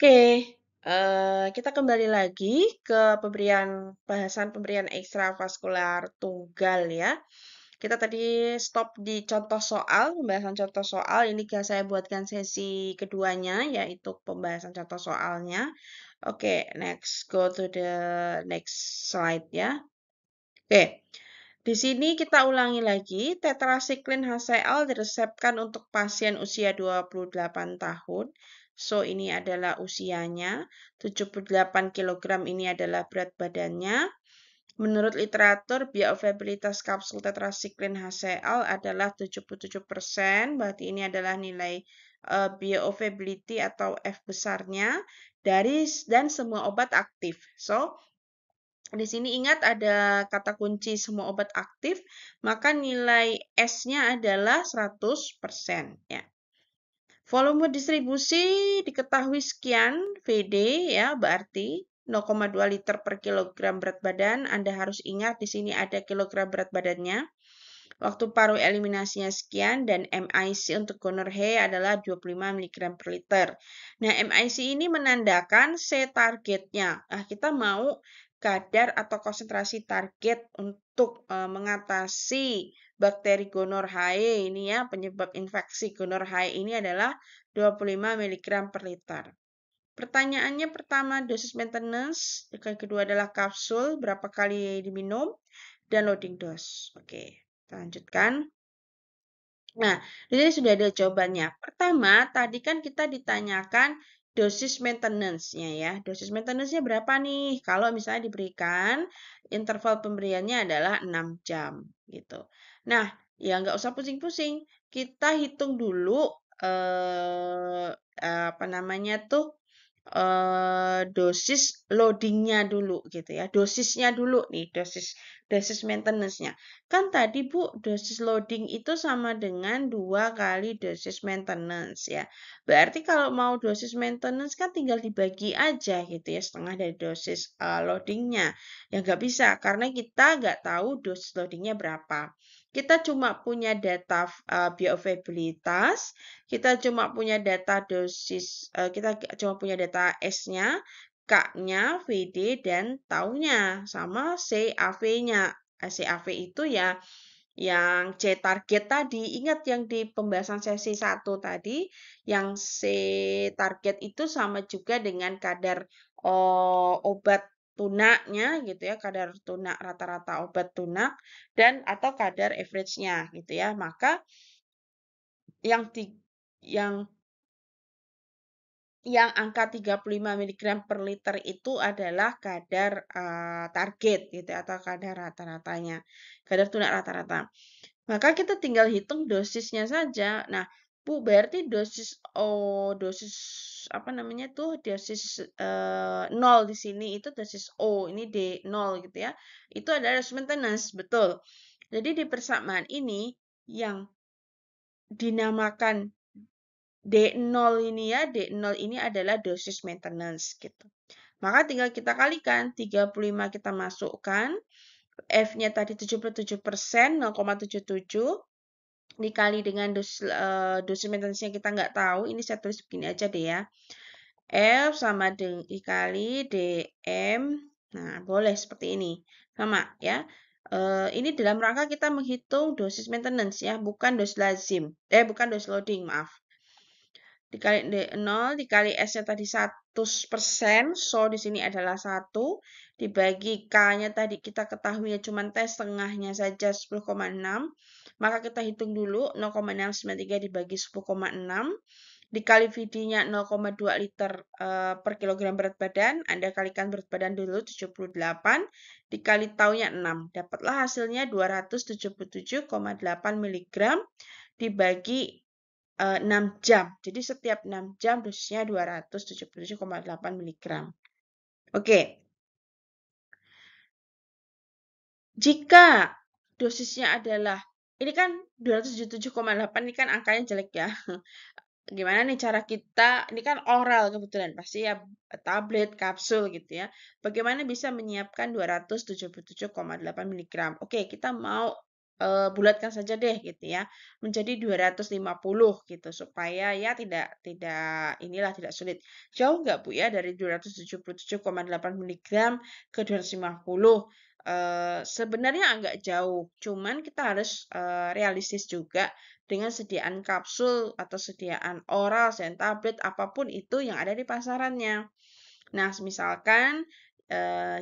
Oke, kita kembali lagi ke bahasan pemberian ekstravaskular tunggal ya. Kita tadi stop di contoh soal, pembahasan contoh soal. Ini saya buatkan sesi keduanya, yaitu pembahasan contoh soalnya. Oke, next, go to the next slide ya. Oke, di sini kita ulangi lagi, tetrasiklin HCl diresepkan untuk pasien usia 28 tahun. So, ini adalah usianya, 78 kg ini adalah berat badannya. Menurut literatur, bioavailabilitas kapsul tetrasiklin HCl adalah 77%, berarti ini adalah nilai bioavailability atau F besarnya dan semua obat aktif. So, di sini ingat ada kata kunci semua obat aktif, maka nilai S-nya adalah 100% ya. Volume distribusi diketahui sekian VD ya, berarti 0,2 liter per kilogram berat badan. Anda harus ingat di sini ada kilogram berat badannya. Waktu paruh eliminasinya sekian dan MIC untuk gonorrhea adalah 25 mg per liter. Nah, MIC ini menandakan C targetnya. Nah, kita mau kadar atau konsentrasi target untuk mengatasi bakteri gonorrhea ini ya, penyebab infeksi gonorrhea ini adalah 25 mg per liter. Pertanyaannya pertama dosis maintenance, yang kedua adalah kapsul, berapa kali diminum, dan loading dose. Oke, kita lanjutkan. Nah, di sini sudah ada jawabannya. Pertama, tadi kan kita ditanyakan dosis maintenance-nya ya. Dosis maintenance-nya berapa nih? Kalau misalnya diberikan, interval pemberiannya adalah 6 jam gitu. Nah, ya nggak usah pusing-pusing. Kita hitung dulu apa namanya tuh dosis loadingnya dulu gitu ya, dosisnya dulu nih, dosis maintenance-nya. Kan tadi Bu, dosis loading itu sama dengan 2 kali dosis maintenance ya. Berarti kalau mau dosis maintenance kan tinggal dibagi aja gitu ya, setengah dari dosis loadingnya. Ya nggak bisa, karena kita nggak tahu dosis loadingnya berapa. Kita cuma punya data bioavailabilitas, kita cuma punya data dosis, kita cuma punya data S-nya, K-nya, VD, dan taunya, sama CAV-nya. CAV itu ya yang C target tadi. Ingat yang di pembahasan sesi 1 tadi, yang C target itu sama juga dengan kadar obat tunaknya gitu ya, kadar tunak rata-rata obat tunak dan atau kadar average-nya gitu ya. Maka yang yang angka 35 mg per liter itu adalah kadar target gitu ya, atau kadar rata-ratanya, kadar tunak rata-rata. Maka kita tinggal hitung dosisnya saja. Nah, Bu, berarti dosis apa namanya tuh, dosis 0 di sini itu dosis O, ini D0 gitu ya. Itu adalah dosis maintenance, betul. Jadi di persamaan ini yang dinamakan D0 ini ya, D0 ini adalah dosis maintenance gitu. Maka tinggal kita kalikan, 35 kita masukkan, F-nya tadi 77%, 0,77, dikali dengan dosis maintenance-nya kita nggak tahu, ini saya tulis begini aja deh ya. F sama dengan dikali DM, nah boleh seperti ini, sama ya. Ini dalam rangka kita menghitung dosis maintenance ya, bukan dosis lazim, bukan dosis loading, maaf. Dikali D0, dikali S-nya tadi 100%, so di sini adalah 1, dibagi K-nya tadi kita ketahui cuma T setengahnya saja 10,6, maka kita hitung dulu 0,693 dibagi 10,6, dikali VD-nya 0,2 liter per kilogram berat badan, Anda kalikan berat badan dulu 78, dikali taunya 6, dapatlah hasilnya 277,8 mg dibagi 6 jam. Jadi setiap 6 jam dosisnya 277,8 mg. Oke. Jika dosisnya adalah, ini kan 277,8 ini kan angkanya jelek ya. Gimana nih cara kita, ini kan oral kebetulan, pasti ya tablet, kapsul gitu ya. Bagaimana bisa menyiapkan 277,8 mg? Oke, kita mau bulatkan saja deh gitu ya, menjadi 250 gitu supaya ya tidak inilah tidak sulit. Jauh nggak Bu ya dari 277,8 miligram ke 250? Sebenarnya agak jauh, cuman kita harus realistis juga dengan sediaan kapsul atau sediaan oral, sediaan tablet, apapun itu yang ada di pasarannya. Nah, misalkan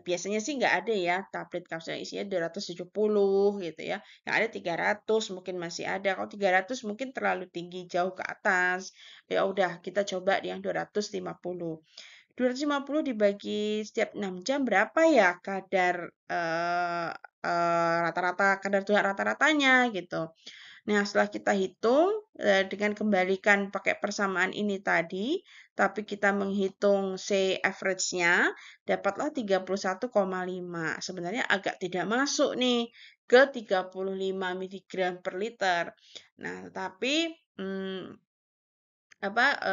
biasanya sih nggak ada ya tablet kapsul yang isinya 270 gitu ya. Yang ada 300 mungkin masih ada. Kalau 300 mungkin terlalu tinggi jauh ke atas. Ya udah, kita coba di yang 250. 250 dibagi setiap 6 jam berapa ya kadar rata-rata kadar tulang rata-ratanya gitu. Nah, setelah kita hitung dengan kembalikan pakai persamaan ini tadi, tapi kita menghitung average-nya, dapatlah 31,5. Sebenarnya agak tidak masuk nih ke 35 miligram per liter. Nah, tapi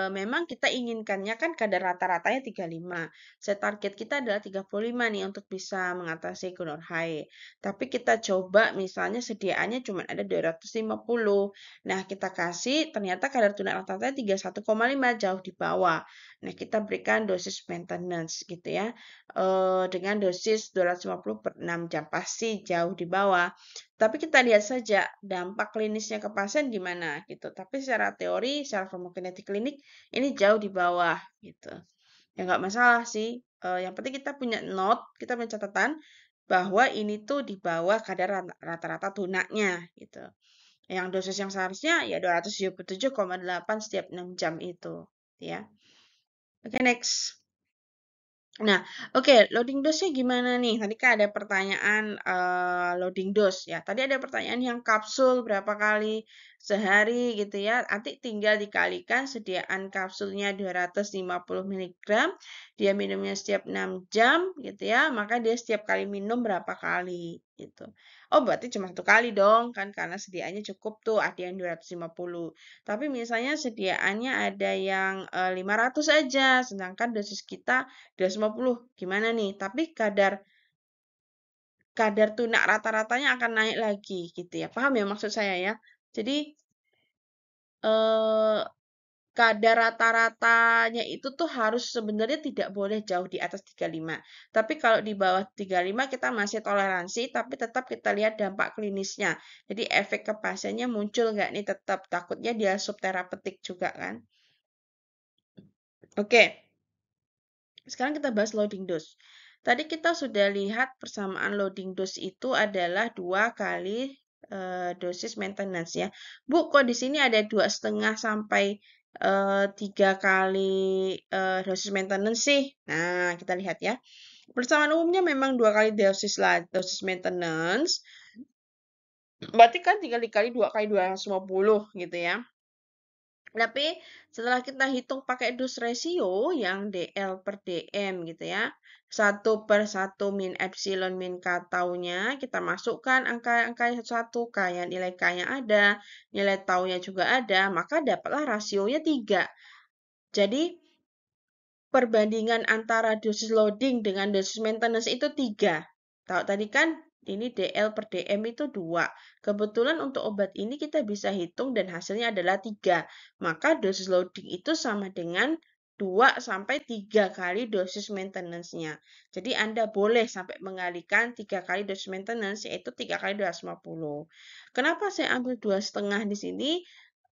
memang kita inginkannya kan kadar rata-ratanya 35. Set target kita adalah 35 nih untuk bisa mengatasi gonor hae. Tapi kita coba misalnya sediaannya cuma ada 250. Nah, kita kasih ternyata kadar tunak rata-ratanya 31,5 jauh di bawah. Nah, kita berikan dosis maintenance gitu ya. Dengan dosis 250 per 6 jam pasti jauh di bawah. Tapi kita lihat saja dampak klinisnya ke pasien gimana gitu. Tapi secara teori, secara farmakokinetik klinik ini jauh di bawah gitu. Ya nggak masalah sih. Yang penting kita punya note, kita punya catatan bahwa ini tuh di bawah kadar rata-rata tunaknya gitu. Yang dosis yang seharusnya ya 277,8 setiap 6 jam itu ya. Oke, next. Nah, oke, loading dose-nya gimana nih? Tadi kan ada pertanyaan loading dose ya. Tadi ada pertanyaan yang kapsul berapa kali sehari gitu ya. Nanti tinggal dikalikan sediaan kapsulnya 250 miligram, dia minumnya setiap 6 jam gitu ya. Maka dia setiap kali minum berapa kali gitu. Oh, berarti cuma satu kali dong kan karena sediaannya cukup tuh ada yang 250. Tapi misalnya sediaannya ada yang 500 aja, sedangkan dosis kita 250 gimana nih? Tapi kadar kadar tunak rata-ratanya akan naik lagi gitu ya. Paham ya maksud saya ya? Jadi eh, kadar rata-ratanya itu tuh harus sebenarnya tidak boleh jauh di atas 35. Tapi kalau di bawah 35 kita masih toleransi, tapi tetap kita lihat dampak klinisnya. Jadi efek ke pasiennya muncul nggak nih tetap. Takutnya dia subterapeutik juga kan. Oke. Sekarang kita bahas loading dose. Tadi kita sudah lihat persamaan loading dose itu adalah 2 kali dosis maintenance ya. Bu, kok di sini ada 2,5 sampai 3 kali dosis maintenance sih? Nah, kita lihat ya. Persamaan umumnya memang 2 kali dosis maintenance. Berarti kan 3 dikali 2 kali 250 gitu ya. Tapi setelah kita hitung pakai dus ratio yang DL per DM gitu ya. 1/1 min epsilon min K taunya, kita masukkan angka-angka satu-satu, K yang nilai K-nya ada, nilai taunya juga ada, maka dapatlah rasionya 3. Jadi perbandingan antara dosis loading dengan dosis maintenance itu 3. Tahu tadi kan ini DL per DM itu 2. Kebetulan untuk obat ini kita bisa hitung dan hasilnya adalah 3. Maka dosis loading itu sama dengan 2 sampai 3 kali dosis maintenance-nya. Jadi Anda boleh sampai mengalihkan 3 kali dosis maintenance yaitu 3 kali 250. Kenapa saya ambil 2,5 di sini?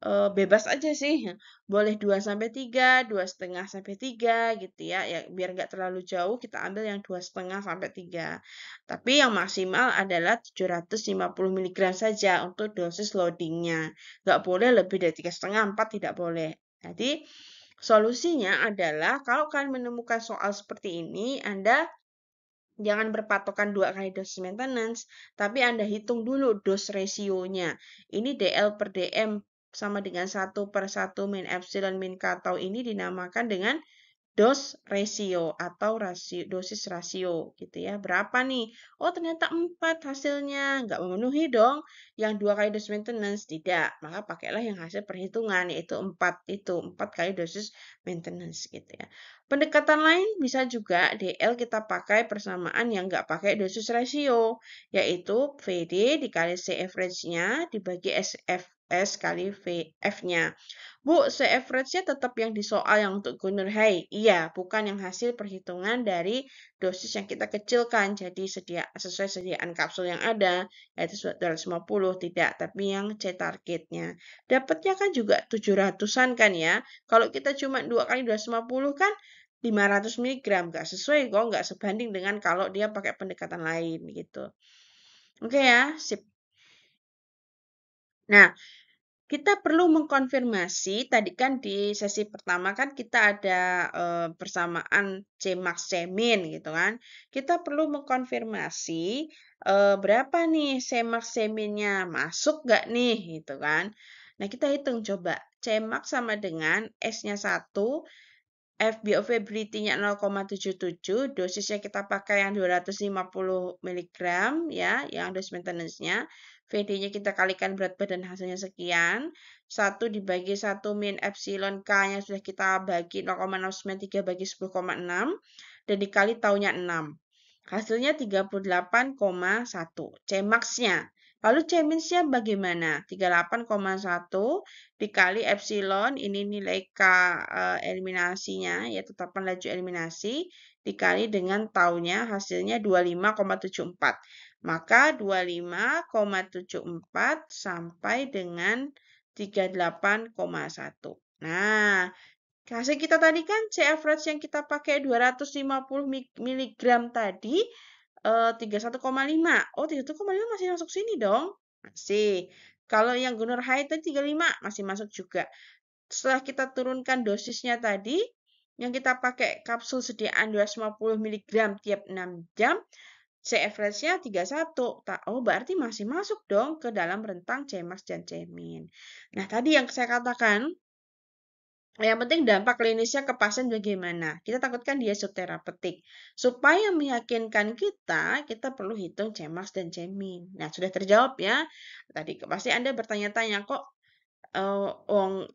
Bebas aja sih, boleh 2 sampai 3, 2,5 sampai 3 gitu ya. Ya biar nggak terlalu jauh kita ambil yang 2,5 sampai 3. Tapi yang maksimal adalah 750 mg saja untuk dosis loadingnya. Nggak boleh lebih dari 3,5, 4 tidak boleh. Jadi solusinya adalah kalau kalian menemukan soal seperti ini, Anda jangan berpatokan 2 kali dosis maintenance, tapi Anda hitung dulu dose rasionya. Ini DL per DM sama dengan 1/1 min epsilon min K, atau ini dinamakan dengan dose ratio atau dosis rasio gitu ya. Berapa nih? Oh, ternyata 4 hasilnya. Nggak memenuhi dong yang 2 kali dosis maintenance. Tidak. Maka pakailah yang hasil perhitungan, yaitu 4 itu. 4 kali dosis maintenance gitu ya. Pendekatan lain bisa juga DL kita pakai persamaan yang nggak pakai dosis rasio, yaitu VD dikali C average-nya dibagi SFS kali VF-nya. Bu, se-average-nya tetap yang di soal yang untuk Gunur Hai. Iya, bukan yang hasil perhitungan dari dosis yang kita kecilkan. Jadi sesuai sediaan kapsul yang ada, yaitu 250, tidak. Tapi yang C targetnya. Dapatnya kan juga 700-an kan ya. Kalau kita cuma 2 kali 250 kan 500 mg. Nggak sesuai kok, nggak sebanding dengan kalau dia pakai pendekatan lain gitu. Oke ya, sip. Nah, kita perlu mengkonfirmasi, tadi kan di sesi pertama kan kita ada persamaan C-max C-min gitu kan. Kita perlu mengkonfirmasi berapa nih C-max C-minnya, masuk nggak nih gitu kan. Nah kita hitung coba, C-max sama dengan S-nya 1, bioavailability-nya 0,77, dosisnya kita pakai yang 250 mg ya, yang dosis maintenance-nya. VD-nya kita kalikan berat badan hasilnya sekian. 1 dibagi 1 min epsilon K-nya sudah kita bagi 0,093 bagi 10,6 dan dikali taunya 6. Hasilnya 38,1. C-max-nya. Lalu C-min-nya bagaimana? 38,1 dikali epsilon, ini nilai K eliminasinya, ya tetapan laju eliminasi, dikali dengan taunya, hasilnya 25,74. Maka 25,74 sampai dengan 38,1. Nah, hasil kita tadi kan C average yang kita pakai 250 mg tadi 31,5. Oh, 31,5 masih masuk sini dong. Masih. Kalau yang Gunur High tadi 35 masih masuk juga. Setelah kita turunkan dosisnya tadi, yang kita pakai kapsul sediaan 250 mg tiap 6 jam, C average-nya 31. Oh, berarti masih masuk dong ke dalam rentang C-max dan C-min. Nah, tadi yang saya katakan, yang penting dampak klinisnya ke pasien bagaimana. Kita takutkan dia subterapeutik. Supaya meyakinkan kita perlu hitung C-max dan C-min. Nah, sudah terjawab ya. Tadi pasti Anda bertanya-tanya, kok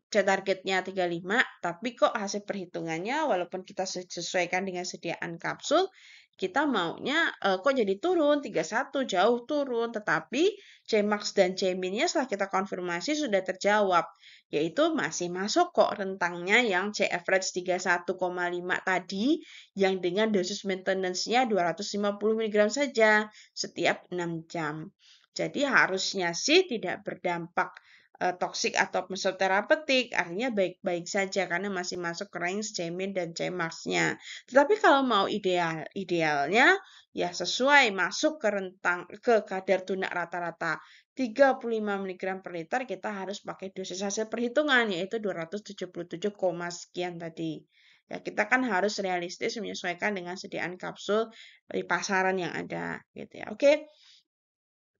targetnya 35, tapi kok hasil perhitungannya walaupun kita sesuaikan dengan sediaan kapsul, kita maunya kok jadi turun 31, jauh turun, tetapi C-max dan C-min-nya setelah kita konfirmasi sudah terjawab, yaitu masih masuk kok rentangnya yang C average 31,5 tadi yang dengan dosis maintenance-nya 250 mg saja setiap 6 jam. Jadi harusnya sih tidak berdampak toksik atau terapeutik, artinya baik-baik saja karena masih masuk range C-min dan C-max-nya. Tetapi kalau mau idealnya ya sesuai masuk ke rentang ke kadar tunak rata-rata 35 mg per liter, kita harus pakai dosis hasil perhitungan yaitu 277, sekian tadi. Ya, kita kan harus realistis menyesuaikan dengan sediaan kapsul di pasaran yang ada gitu ya. Oke.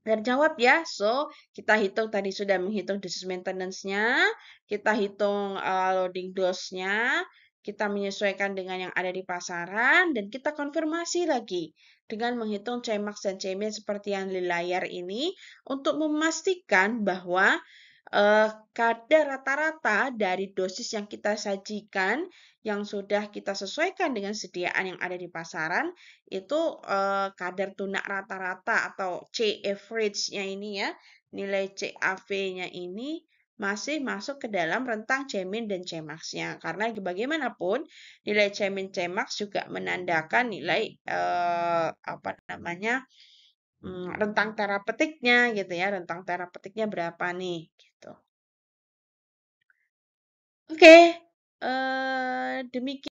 Terjawab ya. So, kita hitung tadi sudah menghitung dosis maintenance-nya, kita hitung loading dose-nya, kita menyesuaikan dengan yang ada di pasaran, dan kita konfirmasi lagi dengan menghitung C-max dan C-min seperti yang di layar ini untuk memastikan bahwa kadar rata-rata dari dosis yang kita sajikan yang sudah kita sesuaikan dengan sediaan yang ada di pasaran itu kadar tunak rata-rata atau C average-nya ini ya, nilai CAV-nya ini masih masuk ke dalam rentang C-min dan C-max-nya. Karena bagaimanapun nilai C-min C-max juga menandakan nilai apa namanya? Rentang terapeutiknya gitu ya, rentang terapeutiknya berapa nih gitu. Oke, demikian